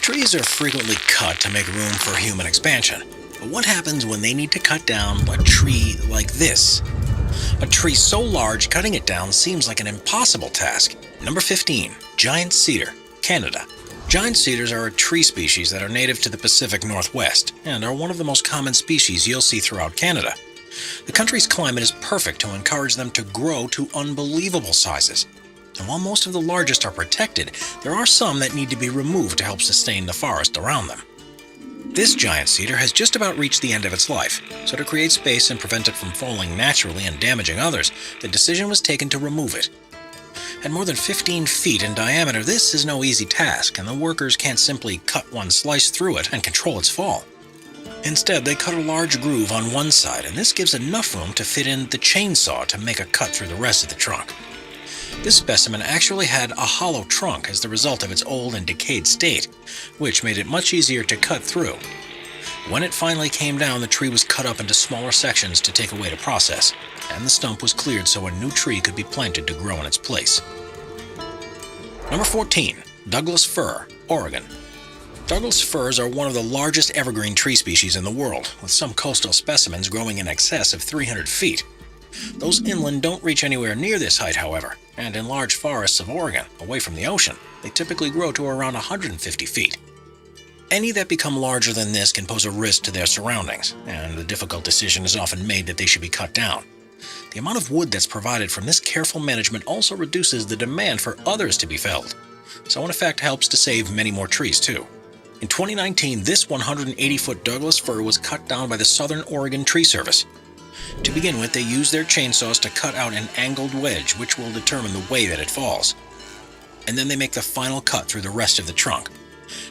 Trees are frequently cut to make room for human expansion. But what happens when they need to cut down a tree like this? A tree so large, cutting it down seems like an impossible task. Number 15. Giant cedar, Canada. Giant cedars are a tree species that are native to the Pacific Northwest and are one of the most common species you'll see throughout Canada. The country's climate is perfect to encourage them to grow to unbelievable sizes. And while most of the largest are protected, there are some that need to be removed to help sustain the forest around them. This giant cedar has just about reached the end of its life, so to create space and prevent it from falling naturally and damaging others, the decision was taken to remove it. At more than 15 feet in diameter, this is no easy task, and the workers can't simply cut one slice through it and control its fall. Instead, they cut a large groove on one side, and this gives enough room to fit in the chainsaw to make a cut through the rest of the trunk. This specimen actually had a hollow trunk as the result of its old and decayed state, which made it much easier to cut through. When it finally came down, the tree was cut up into smaller sections to take away the process, and the stump was cleared so a new tree could be planted to grow in its place. Number 14. Douglas fir, Oregon. Douglas firs are one of the largest evergreen tree species in the world, with some coastal specimens growing in excess of 300 feet. Those inland don't reach anywhere near this height, however, and in large forests of Oregon, away from the ocean, they typically grow to around 150 feet. Any that become larger than this can pose a risk to their surroundings, and the difficult decision is often made that they should be cut down. The amount of wood that's provided from this careful management also reduces the demand for others to be felled, so in effect helps to save many more trees too. In 2019, this 180-foot Douglas fir was cut down by the Southern Oregon Tree Service. To begin with, they use their chainsaws to cut out an angled wedge which will determine the way that it falls. And then they make the final cut through the rest of the trunk.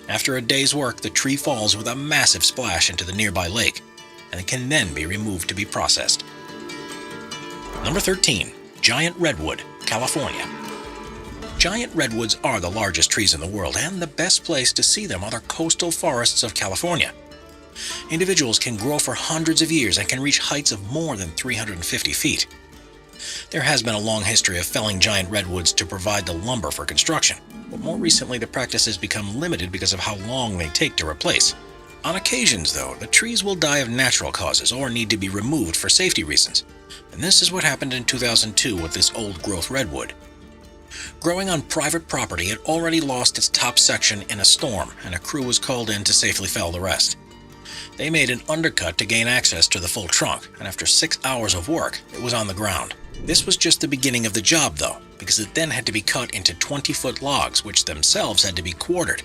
After a day's work, the tree falls with a massive splash into the nearby lake, and it can then be removed to be processed. Number 13. Giant redwood, California. Giant redwoods are the largest trees in the world, and the best place to see them are the coastal forests of California. Individuals can grow for hundreds of years and can reach heights of more than 350 feet. There has been a long history of felling giant redwoods to provide the lumber for construction, but more recently the practice has become limited because of how long they take to replace. On occasions, though, the trees will die of natural causes or need to be removed for safety reasons, and this is what happened in 2002 with this old-growth redwood. Growing on private property, it already lost its top section in a storm, and a crew was called in to safely fell the rest. They made an undercut to gain access to the full trunk, and after 6 hours of work, it was on the ground. This was just the beginning of the job, though, because it then had to be cut into 20-foot logs, which themselves had to be quartered,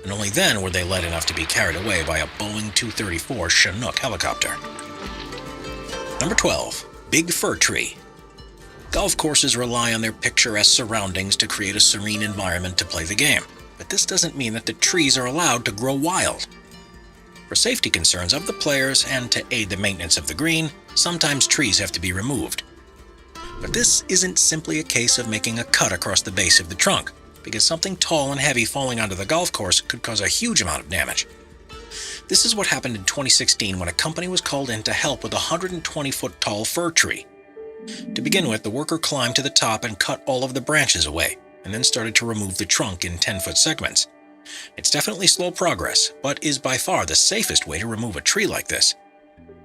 and only then were they light enough to be carried away by a Boeing 234 Chinook helicopter. Number 12. Big fir tree. Golf courses rely on their picturesque surroundings to create a serene environment to play the game, but this doesn't mean that the trees are allowed to grow wild. For safety concerns of the players and to aid the maintenance of the green, sometimes trees have to be removed. But this isn't simply a case of making a cut across the base of the trunk, because something tall and heavy falling onto the golf course could cause a huge amount of damage. This is what happened in 2016 when a company was called in to help with a 120-foot tall fir tree. To begin with, the worker climbed to the top and cut all of the branches away, and then started to remove the trunk in 10-foot segments. It's definitely slow progress, but is by far the safest way to remove a tree like this,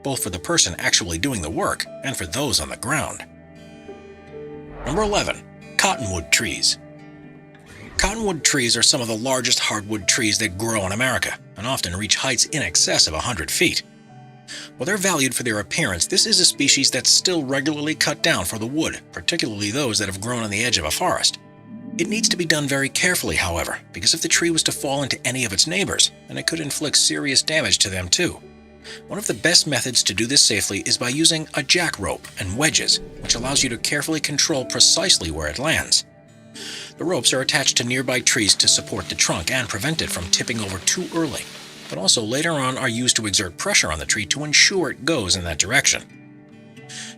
both for the person actually doing the work and for those on the ground. Number 11. Cottonwood trees. Cottonwood trees are some of the largest hardwood trees that grow in America, and often reach heights in excess of 100 feet. While they're valued for their appearance, this is a species that's still regularly cut down for the wood, particularly those that have grown on the edge of a forest. It needs to be done very carefully, however, because if the tree was to fall into any of its neighbors, then it could inflict serious damage to them too. One of the best methods to do this safely is by using a jack rope and wedges, which allows you to carefully control precisely where it lands. The ropes are attached to nearby trees to support the trunk and prevent it from tipping over too early, but also later on are used to exert pressure on the tree to ensure it goes in that direction.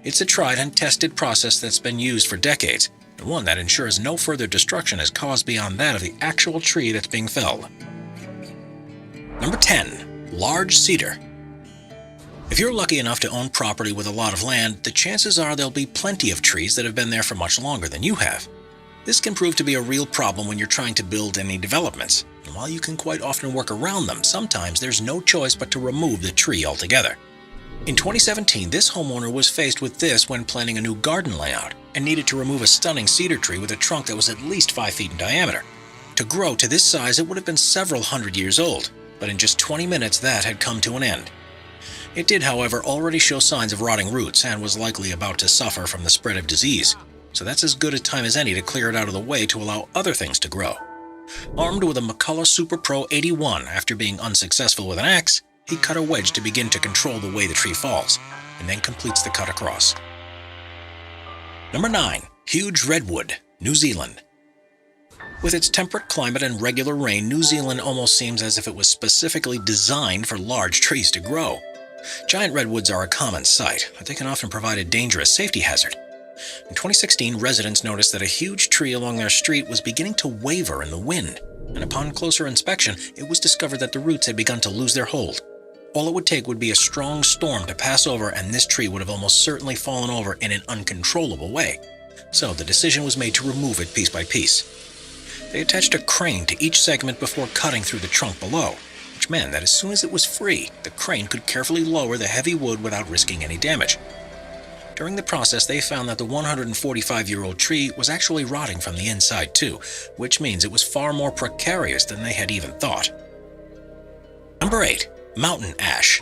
It's a tried and tested process that's been used for decades, and one that ensures no further destruction is caused beyond that of the actual tree that's being felled. Number 10. Large cedar. If you're lucky enough to own property with a lot of land, the chances are there'll be plenty of trees that have been there for much longer than you have. This can prove to be a real problem when you're trying to build any developments. And while you can quite often work around them, sometimes there's no choice but to remove the tree altogether. In 2017, this homeowner was faced with this when planning a new garden layout and needed to remove a stunning cedar tree with a trunk that was at least 5 feet in diameter. To grow to this size, it would have been several hundred years old, but in just 20 minutes that had come to an end. It did, however, already show signs of rotting roots and was likely about to suffer from the spread of disease, so that's as good a time as any to clear it out of the way to allow other things to grow. Armed with a McCullough Super Pro 81 after being unsuccessful with an axe, he cut a wedge to begin to control the way the tree falls, and then completes the cut across. Number 9. Huge Redwood, New Zealand. With its temperate climate and regular rain, New Zealand almost seems as if it was specifically designed for large trees to grow. Giant redwoods are a common sight, but they can often provide a dangerous safety hazard. In 2016, residents noticed that a huge tree along their street was beginning to waver in the wind, and upon closer inspection, it was discovered that the roots had begun to lose their hold. All it would take would be a strong storm to pass over, and this tree would have almost certainly fallen over in an uncontrollable way. So the decision was made to remove it piece by piece. They attached a crane to each segment before cutting through the trunk below, which meant that as soon as it was free, the crane could carefully lower the heavy wood without risking any damage. During the process, they found that the 145-year-old tree was actually rotting from the inside too, which means it was far more precarious than they had even thought. Number 8. Mountain Ash.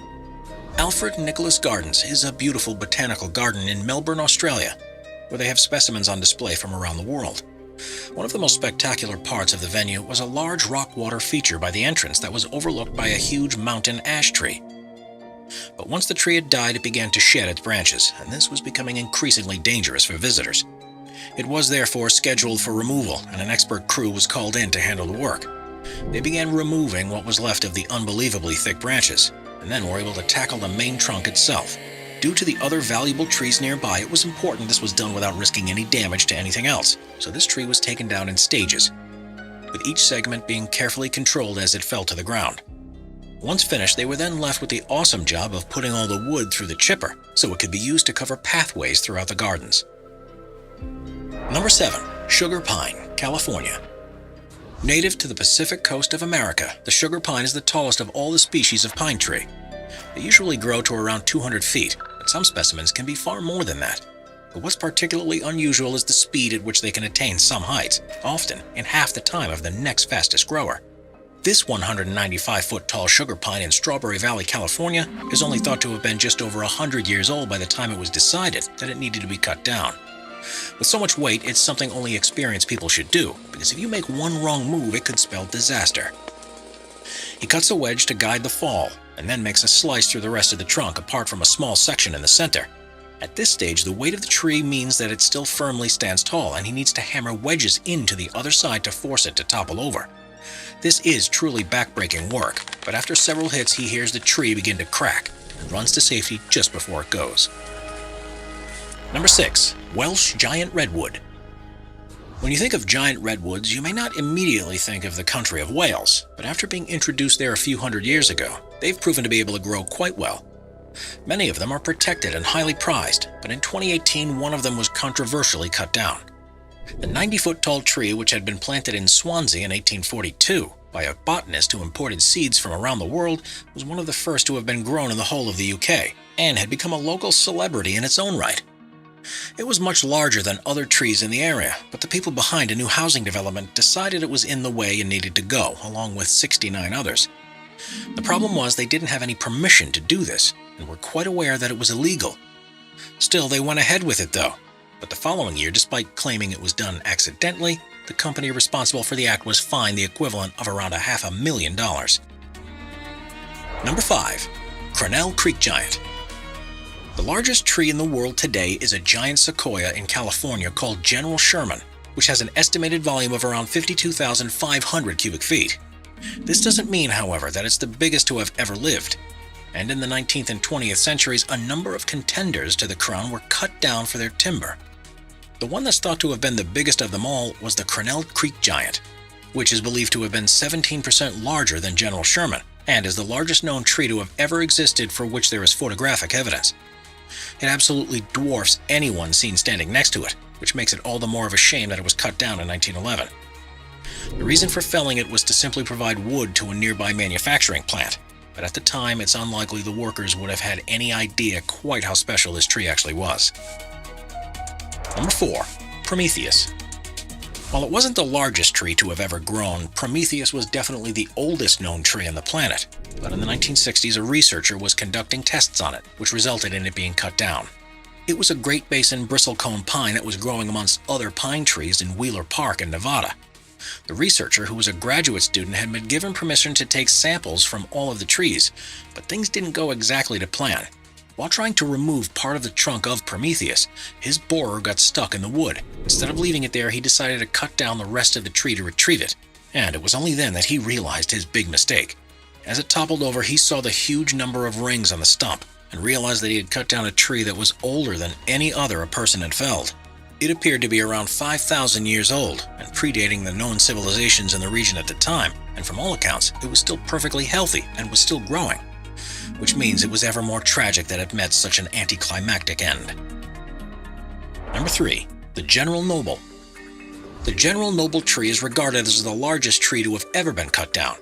Alfred Nicholas Gardens is a beautiful botanical garden in Melbourne, Australia, where they have specimens on display from around the world. One of the most spectacular parts of the venue was a large rock water feature by the entrance that was overlooked by a huge mountain ash tree. But once the tree had died, it began to shed its branches, and this was becoming increasingly dangerous for visitors. It was therefore scheduled for removal, and an expert crew was called in to handle the work. They began removing what was left of the unbelievably thick branches, and then were able to tackle the main trunk itself. Due to the other valuable trees nearby, it was important this was done without risking any damage to anything else, so this tree was taken down in stages, with each segment being carefully controlled as it fell to the ground. Once finished, they were then left with the awesome job of putting all the wood through the chipper, so it could be used to cover pathways throughout the gardens. Number 7. Sugar Pine, California. Native to the Pacific coast of America, the sugar pine is the tallest of all the species of pine tree. They usually grow to around 200 feet, but some specimens can be far more than that. But what's particularly unusual is the speed at which they can attain some heights, often in half the time of the next fastest grower. This 195-foot tall sugar pine in Strawberry Valley, California, is only thought to have been just over 100 years old by the time it was decided that it needed to be cut down. With so much weight, it's something only experienced people should do, because if you make one wrong move, it could spell disaster. He cuts a wedge to guide the fall, and then makes a slice through the rest of the trunk apart from a small section in the center. At this stage, the weight of the tree means that it still firmly stands tall, and he needs to hammer wedges into the other side to force it to topple over. This is truly backbreaking work, but after several hits, he hears the tree begin to crack and runs to safety just before it goes. Number 6. Welsh Giant Redwood. When you think of giant redwoods, you may not immediately think of the country of Wales, but after being introduced there a few hundred years ago, they've proven to be able to grow quite well. Many of them are protected and highly prized, but in 2018 one of them was controversially cut down. The 90-foot-tall tree, which had been planted in Swansea in 1842 by a botanist who imported seeds from around the world, was one of the first to have been grown in the whole of the UK, and had become a local celebrity in its own right. It was much larger than other trees in the area, but the people behind a new housing development decided it was in the way and needed to go, along with 69 others. The problem was they didn't have any permission to do this, and were quite aware that it was illegal. Still, they went ahead with it though. But the following year, despite claiming it was done accidentally, the company responsible for the act was fined the equivalent of around $500,000. Number 5. Crennel Creek Giant. The largest tree in the world today is a giant sequoia in California called General Sherman, which has an estimated volume of around 52,500 cubic feet. This doesn't mean, however, that it's the biggest to have ever lived. And in the 19th and 20th centuries, a number of contenders to the crown were cut down for their timber. The one that's thought to have been the biggest of them all was the Crennel Creek Giant, which is believed to have been 17% larger than General Sherman, and is the largest known tree to have ever existed for which there is photographic evidence. It absolutely dwarfs anyone seen standing next to it, which makes it all the more of a shame that it was cut down in 1911. The reason for felling it was to simply provide wood to a nearby manufacturing plant, but at the time it's unlikely the workers would have had any idea quite how special this tree actually was. Number 4. Prometheus. While it wasn't the largest tree to have ever grown, Prometheus was definitely the oldest known tree on the planet. But in the 1960s, a researcher was conducting tests on it, which resulted in it being cut down. It was a Great Basin bristlecone pine that was growing amongst other pine trees in Wheeler Park in Nevada. The researcher, who was a graduate student, had been given permission to take samples from all of the trees, but things didn't go exactly to plan. While trying to remove part of the trunk of Prometheus, his borer got stuck in the wood. Instead of leaving it there, he decided to cut down the rest of the tree to retrieve it, and it was only then that he realized his big mistake. As it toppled over, he saw the huge number of rings on the stump, and realized that he had cut down a tree that was older than any other a person had felled. It appeared to be around 5,000 years old, and predating the known civilizations in the region at the time, and from all accounts, it was still perfectly healthy and was still growing, which means it was ever more tragic that it met such an anticlimactic end. Number 3. The General Noble. The General Noble tree is regarded as the largest tree to have ever been cut down.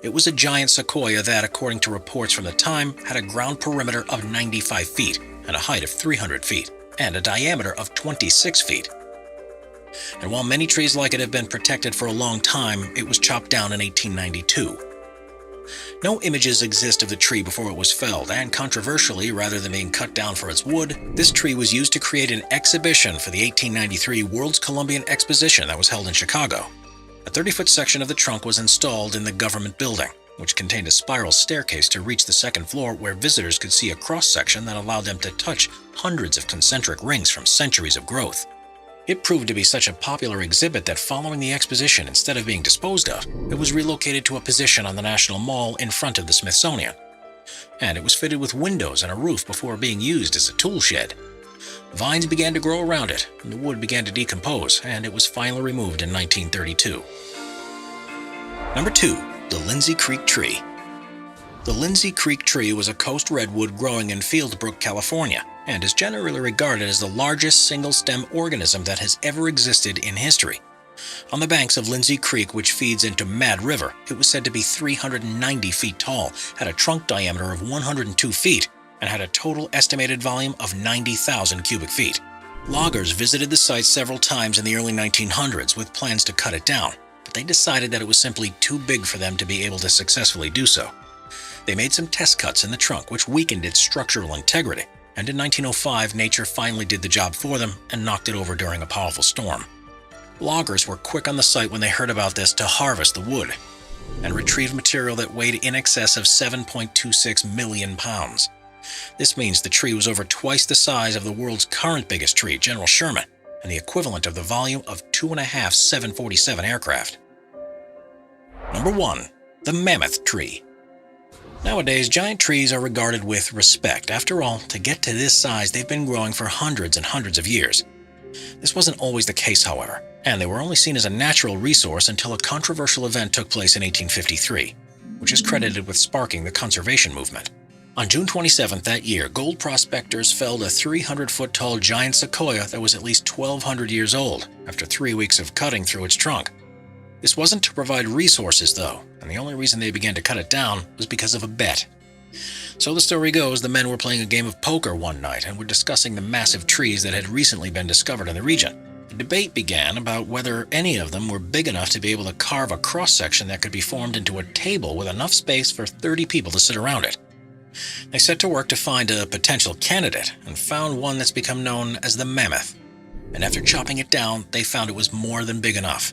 It was a giant sequoia that, according to reports from the time, had a ground perimeter of 95 feet and a height of 300 feet. And a diameter of 26 feet. And while many trees like it have been protected for a long time, it was chopped down in 1892. No images exist of the tree before it was felled, and controversially, rather than being cut down for its wood, this tree was used to create an exhibition for the 1893 World's Columbian Exposition that was held in Chicago. A 30-foot section of the trunk was installed in the government building, which contained a spiral staircase to reach the second floor where visitors could see a cross-section that allowed them to touch hundreds of concentric rings from centuries of growth. It proved to be such a popular exhibit that following the exposition, instead of being disposed of, it was relocated to a position on the National Mall in front of the Smithsonian. And it was fitted with windows and a roof before being used as a tool shed. Vines began to grow around it, and the wood began to decompose, and it was finally removed in 1932. Number 2. The Lindsay Creek Tree. The Lindsay Creek tree was a coast redwood growing in Fieldbrook, California, and is generally regarded as the largest single-stem organism that has ever existed in history. On the banks of Lindsay Creek, which feeds into Mad River, it was said to be 390 feet tall, had a trunk diameter of 102 feet, and had a total estimated volume of 90,000 cubic feet. Loggers visited the site several times in the early 1900s with plans to cut it down, but they decided that it was simply too big for them to be able to successfully do so. They made some test cuts in the trunk which weakened its structural integrity, and in 1905 nature finally did the job for them and knocked it over during a powerful storm. Loggers were quick on the site when they heard about this to harvest the wood, and retrieved material that weighed in excess of 7.26 million pounds. This means the tree was over twice the size of the world's current biggest tree, General Sherman, and the equivalent of the volume of 2.5 747 aircraft. Number 1. The Mammoth Tree. Nowadays, giant trees are regarded with respect. After all, to get to this size, they've been growing for hundreds and hundreds of years. This wasn't always the case, however, and they were only seen as a natural resource until a controversial event took place in 1853, which is credited with sparking the conservation movement. On June 27th that year, gold prospectors felled a 300-foot-tall giant sequoia that was at least 1,200 years old after 3 weeks of cutting through its trunk. This wasn't to provide resources, though, and the only reason they began to cut it down was because of a bet. So the story goes, the men were playing a game of poker one night and were discussing the massive trees that had recently been discovered in the region. The debate began about whether any of them were big enough to be able to carve a cross-section that could be formed into a table with enough space for 30 people to sit around it. They set to work to find a potential candidate and found one that's become known as the Mammoth. And after chopping it down, they found it was more than big enough.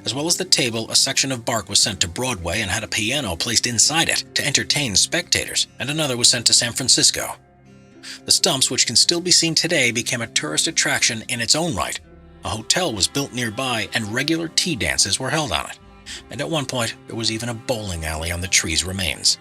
As well as the table, a section of bark was sent to Broadway and had a piano placed inside it to entertain spectators, and another was sent to San Francisco. The stumps, which can still be seen today, became a tourist attraction in its own right. A hotel was built nearby and regular tea dances were held on it. And at one point, there was even a bowling alley on the tree's remains.